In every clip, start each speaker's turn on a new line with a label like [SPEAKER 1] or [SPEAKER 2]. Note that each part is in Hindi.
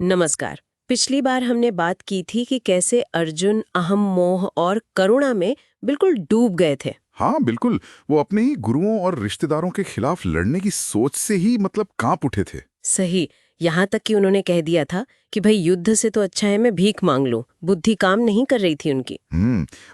[SPEAKER 1] नमस्कार। पिछली बार हमने बात की थी कि कैसे अर्जुन अहम मोह और करुणा में बिल्कुल डूब गए थे।
[SPEAKER 2] हाँ बिल्कुल। वो अपने ही गुरुओं और रिश्तेदारों के खिलाफ लड़ने की सोच से ही कांप उठे थे।
[SPEAKER 1] सही। यहाँ तक कि उन्होंने कह दिया था कि भाई युद्ध से तो अच्छा है मैं भीख मांग लूं। बुद्धि काम नहीं कर रही थी उनकी।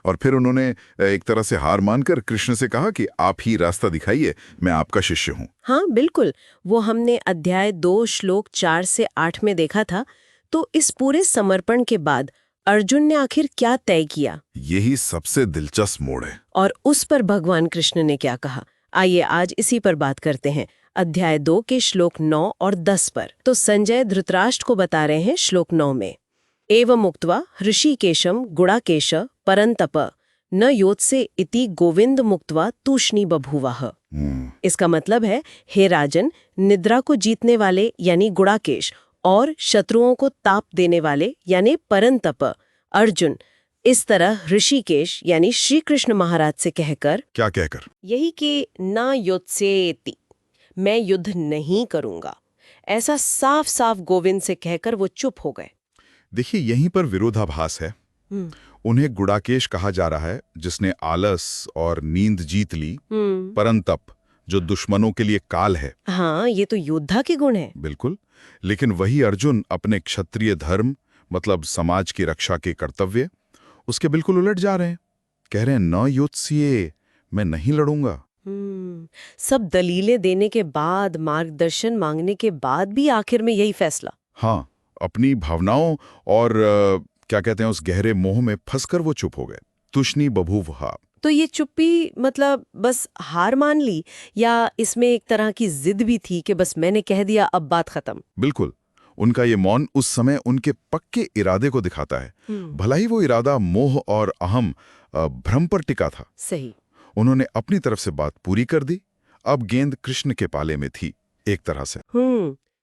[SPEAKER 2] और फिर उन्होंने एक तरह से हार मानकर कृष्ण से कहा कि आप ही रास्ता दिखाइए, मैं आपका शिष्य हूँ।
[SPEAKER 1] हाँ बिल्कुल। वो हमने अध्याय 2 श्लोक 4 से 8 में देखा था। तो इस पूरे समर्पण के बाद अर्जुन ने आखिर क्या तय किया?
[SPEAKER 2] यही सबसे दिलचस्प मोड़ है।
[SPEAKER 1] और उस पर भगवान कृष्ण ने क्या कहा? आइए आज इसी पर बात करते हैं। अध्याय 2 के श्लोक 9 और 10 पर। तो संजय धृतराष्ट्र को बता रहे हैं श्लोक 9 में, एवं मुक्त्वा ऋषिकेशम गुणाकेश परंतप न योत्से इति गोविंद मुक्त्वा तूष्णी बभूवः। इसका मतलब है, हे राजन, निद्रा को जीतने वाले यानी गुणाकेश और शत्रुओं को ताप देने वाले यानी परंतप अर्जुन इस तरह ऋषिकेश यानी श्री कृष्ण महाराज से कहकर,
[SPEAKER 2] क्या कहकर?
[SPEAKER 1] यही कि न योत्सेति, मैं युद्ध नहीं करूंगा, ऐसा साफ साफ गोविंद से कहकर वो चुप हो गए।
[SPEAKER 2] देखिए, यहीं पर विरोधाभास है। उन्हें गुड़ाकेश कहा जा रहा है जिसने आलस और नींद जीत ली, परंतप जो दुश्मनों के लिए काल है।
[SPEAKER 1] हाँ, ये तो योद्धा के गुण है।
[SPEAKER 2] बिल्कुल। लेकिन वही अर्जुन अपने क्षत्रिय धर्म समाज की रक्षा के कर्तव्य उसके बिल्कुल उलट जा रहे हैं। कह रहे हैं न योत्स्ये, मैं नहीं लड़ूंगा।
[SPEAKER 1] सब दलीलें देने के बाद, मार्गदर्शन मांगने के बाद भी आखिर में यही फैसला।
[SPEAKER 2] हाँ, अपनी भावनाओं और क्या कहते हैं उस गहरे मोह में फंसकर वो चुप हो गए। तुष्णी बभूवः।
[SPEAKER 1] तो ये चुप्पी बस हार मान ली, या इसमें एक तरह की जिद भी थी कि बस मैंने कह दिया अब बात खत्म?
[SPEAKER 2] बिल्कुल। उनका ये मौन उस समय उनके पक्के इरादे को दिखाता है। भला ही वो इरादा मोह और अहम भ्रम पर टिका था।
[SPEAKER 1] सही।
[SPEAKER 2] उन्होंने अपनी तरफ से बात पूरी कर दी। अब गेंद कृष्ण के पाले में थी एक तरह से।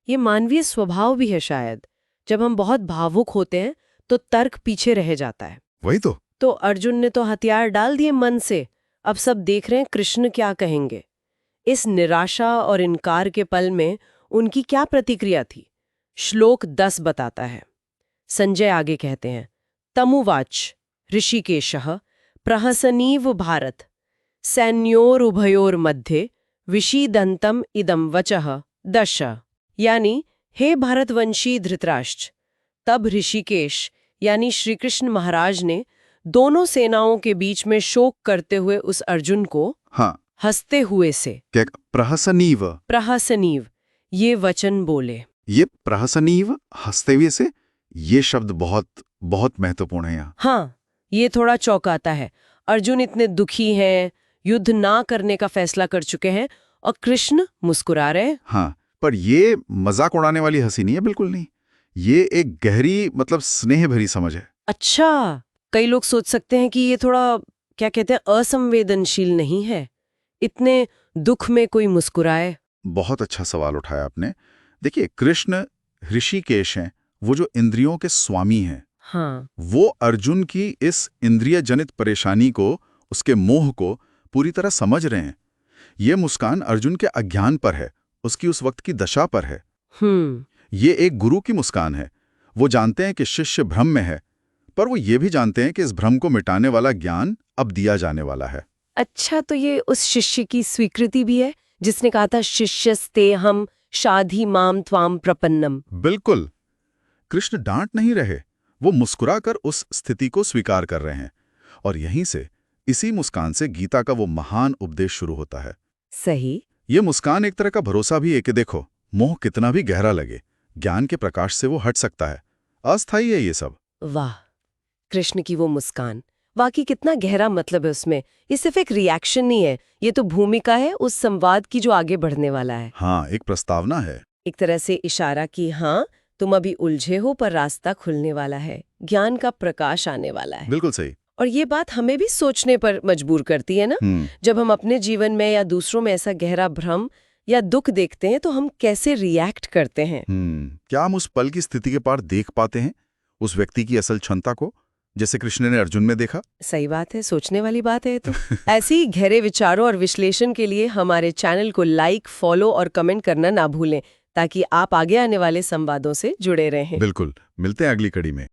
[SPEAKER 1] ये मानवीय स्वभाव भी है शायद। जब हम बहुत भावुक होते हैं तो तर्क पीछे रह जाता है।
[SPEAKER 2] वही तो
[SPEAKER 1] अर्जुन ने तो हथियार डाल दिए मन से। अब सब देख रहे हैं कृष्ण क्या कहेंगे। इस निराशा और इनकार के पल में उनकी क्या प्रतिक्रिया थी? श्लोक 10 बताता है। संजय आगे कहते हैं, तमुवाच ऋषिकेशः प्रहसनीव भारत सैन्योरुभयोर मध्ये विषीदंतम इदम वचः दश। यानी, हे भारतवंशी धृतराष्ट्र। तब ऋषिकेश यानी श्री कृष्ण महाराज ने दोनों सेनाओं के बीच में शोक करते हुए उस अर्जुन को हंसते हुए से प्रहसनीव ये वचन बोले।
[SPEAKER 3] ये प्रहसनीव, हंसते हुए से, ये शब्द बहुत बहुत महत्वपूर्ण है यहाँ।
[SPEAKER 1] हाँ, ये थोड़ा चौंकाता है। अर्जुन इतने दुखी हैं, युद्ध ना करने का फैसला कर चुके हैं, और कृष्ण मुस्कुरा रहे हैं।
[SPEAKER 3] हाँ, पर ये मजाक उड़ाने वाली हंसी नहीं है, बिल्कुल नहीं। ये एक गहरी स्नेह भरी समझ है।
[SPEAKER 1] अच्छा, कई लोग सोच सकते हैं कि ये थोड़ा क्या कहते हैं असंवेदनशील नहीं है, इतने दुख में कोई मुस्कुराए।
[SPEAKER 3] बहुत अच्छा सवाल उठाया आपने। देखिए, कृष्ण ऋषिकेश हैं, वो जो इंद्रियों के स्वामी हैं।
[SPEAKER 1] हाँ।
[SPEAKER 3] वो अर्जुन की इस इंद्रिय जनित परेशानी को, उसके मोह को पूरी तरह समझ रहे हैं। ये मुस्कान अर्जुन के अज्ञान पर है, उसकी उस वक्त की दशा पर है। ये एक गुरु की मुस्कान है। वो जानते हैं कि शिष्य भ्रम में है, पर वो ये भी जानते हैं कि इस भ्रम को मिटाने वाला ज्ञान अब दिया जाने वाला है।
[SPEAKER 1] अच्छा, तो ये उस शिष्य की स्वीकृति भी है जिसने कहा था शिष्यस्ते हम शाधि माम त्वाम प्रपन्नम।
[SPEAKER 3] बिल्कुल। कृष्ण डांट नहीं रहे, वो मुस्कुराकर उस स्थिति को स्वीकार कर रहे हैं। और यहीं से, इसी मुस्कान से गीता का वो महान उपदेश शुरू होता है।
[SPEAKER 1] सही।
[SPEAKER 3] ये मुस्कान एक तरह का भरोसा भी है कि देखो, मोह कितना भी गहरा लगे, ज्ञान के प्रकाश से वो हट सकता है। अस्थायी है ये सब।
[SPEAKER 1] वाह, कृष्ण की वो मुस्कान, वाकई कितना गहरा मतलब है उसमें। ये सिर्फ एक रिएक्शन नहीं है, ये तो भूमिका है उस संवाद की जो आगे बढ़ने वाला है।
[SPEAKER 3] हाँ, एक प्रस्तावना है।
[SPEAKER 1] एक तरह से इशारा कि हाँ, तुम अभी उलझे हो पर रास्ता खुलने वाला है, ज्ञान का प्रकाश आने वाला है।
[SPEAKER 3] बिल्कुल सही।
[SPEAKER 1] और ये बात हमें भी सोचने पर मजबूर करती है ना। जब हम अपने जीवन में या दूसरों में ऐसा गहरा भ्रम या दुख देखते हैं तो हम कैसे रिएक्ट करते हैं।
[SPEAKER 3] क्या हम उस पल की स्थिति के पार देख पाते हैं उस व्यक्ति की असल क्षमता को, जैसे कृष्ण ने अर्जुन में देखा?
[SPEAKER 1] सही बात है, सोचने वाली बात है। तो ऐसे ही गहरे विचारों और विश्लेषण के लिए हमारे चैनल को लाइक, फॉलो और कमेंट करना ना भूलें। ताकि आप आगे आने वाले संवादों से जुड़े रहें।
[SPEAKER 3] बिल्कुल, मिलते हैं अगली कड़ी में।